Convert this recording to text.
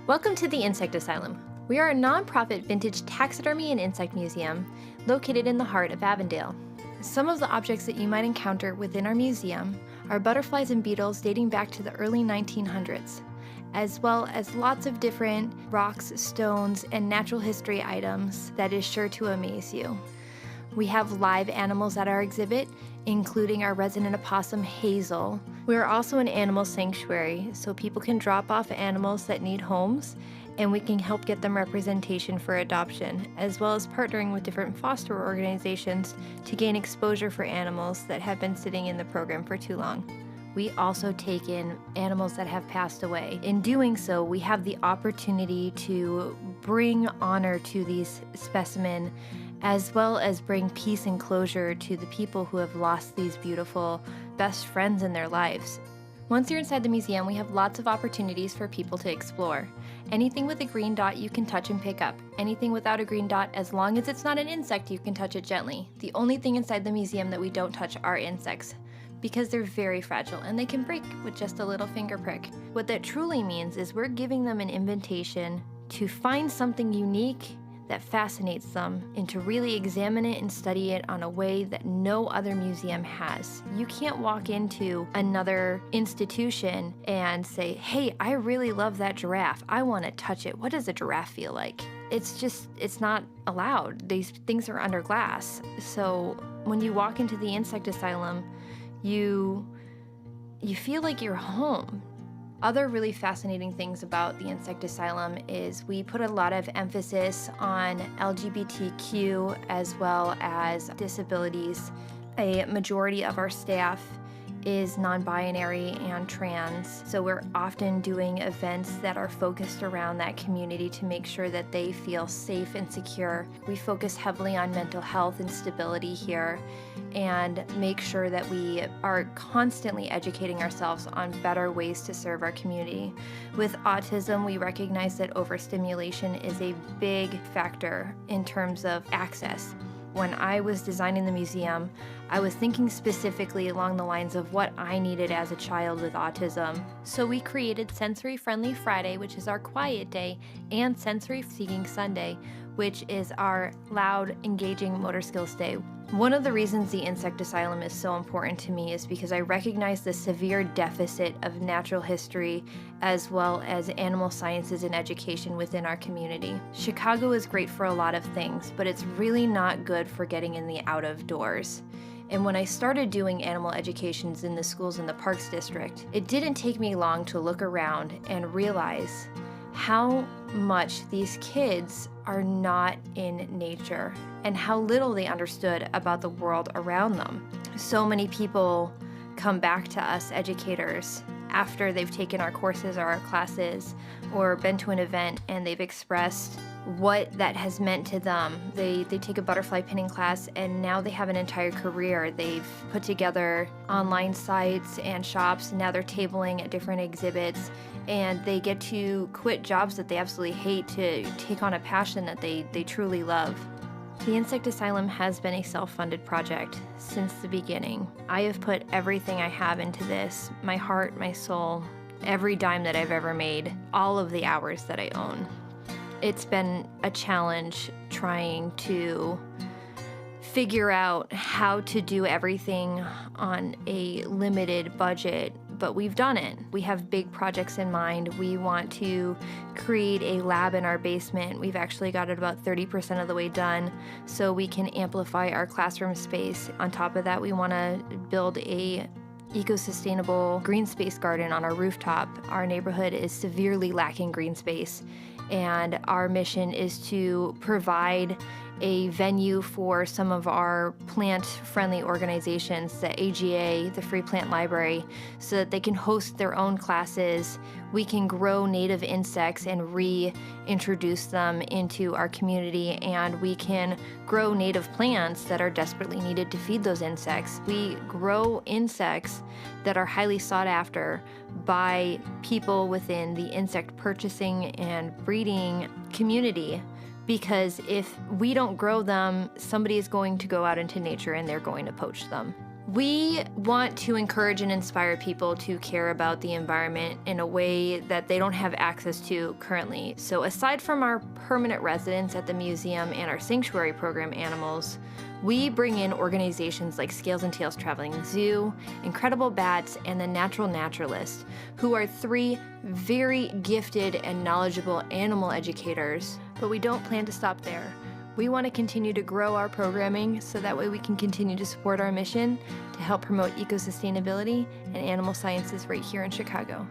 Welcome to the Insect Asylum. We are a nonprofit vintage taxidermy and insect museum located in the heart of Avondale. Some of the objects that you might encounter within our museum are butterflies and beetles dating back to the early 1900s, as well as lots of different rocks, stones, and natural history items that is sure to amaze you. We have live animals at our exhibit, including our resident opossum, Hazel. We are also an animal sanctuary, so people can drop off animals that need homes, and we can help get them representation for adoption, as well as partnering with different foster organizations to gain exposure for animals that have been sitting in the program for too long. We also take in animals that have passed away. In doing so, we have the opportunity to bring honor to these specimens, as well as bring peace and closure to the people who have lost these beautiful best friends in their lives. Once you're inside the museum, we have lots of opportunities for people to explore. Anything with a green dot you can touch and pick up. Anything without a green dot, as long as it's not an insect, you can touch it gently. The only thing inside the museum that we don't touch are insects, because they're very fragile and they can break with just a little finger prick. What that truly means is we're giving them an invitation to find something unique that fascinates them and to really examine it and study it on a way that no other museum has. You can't walk into another institution and say, hey, I really love that giraffe. I want to touch it. What does a giraffe feel like? It's not allowed. These things are under glass. So when you walk into the insect asylum, you feel like you're home. Other really fascinating things about the Insect Asylum is we put a lot of emphasis on LGBTQ as well as disabilities. A majority of our staff is non-binary and trans, so we're often doing events that are focused around that community to make sure that they feel safe and secure. We focus heavily on mental health and stability here and make sure that we are constantly educating ourselves on better ways to serve our community. With autism, we recognize that overstimulation is a big factor in terms of access. When I was designing the museum, I was thinking specifically along the lines of what I needed as a child with autism. So we created Sensory Friendly Friday, which is our quiet day, and Sensory Seeking Sunday, which is our loud, engaging motor skills day. One of the reasons the Insect Asylum is so important to me is because I recognize the severe deficit of natural history as well as animal sciences and education within our community. Chicago is great for a lot of things, but it's really not good for getting in the out of doors. And when I started doing animal educations in the schools in the Parks District, it didn't take me long to look around and realize how much these kids are not in nature and how little they understood about the world around them. So many people come back to us educators after they've taken our courses or our classes or been to an event and they've expressed what that has meant to them. They take a butterfly pinning class and now they have an entire career. They've put together online sites and shops, and now they're tabling at different exhibits, and they get to quit jobs that they absolutely hate to take on a passion that they truly love. The Insect Asylum has been a self-funded project since the beginning. I have put everything I have into this, my heart, my soul, every dime that I've ever made, all of the hours that I own. It's been a challenge trying to figure out how to do everything on a limited budget, but we've done it. We have big projects in mind. We want to create a lab in our basement. We've actually got it about 30% of the way done so we can amplify our classroom space. On top of that, we want to build a eco-sustainable green space garden on our rooftop. Our neighborhood is severely lacking green space, and our mission is to provide a venue for some of our plant-friendly organizations, the AGA, the Free Plant Library, so that they can host their own classes. We can grow native insects and reintroduce them into our community, and we can grow native plants that are desperately needed to feed those insects. We grow insects that are highly sought after by people within the insect purchasing and breeding community, because if we don't grow them, somebody is going to go out into nature and they're going to poach them. We want to encourage and inspire people to care about the environment in a way that they don't have access to currently. So aside from our permanent residents at the museum and our sanctuary program animals, we bring in organizations like Scales and Tails Traveling Zoo, Incredible Bats, and the Natural Naturalist, who are 3 very gifted and knowledgeable animal educators. But we don't plan to stop there. We want to continue to grow our programming so that way we can continue to support our mission to help promote eco-sustainability and animal sciences right here in Chicago.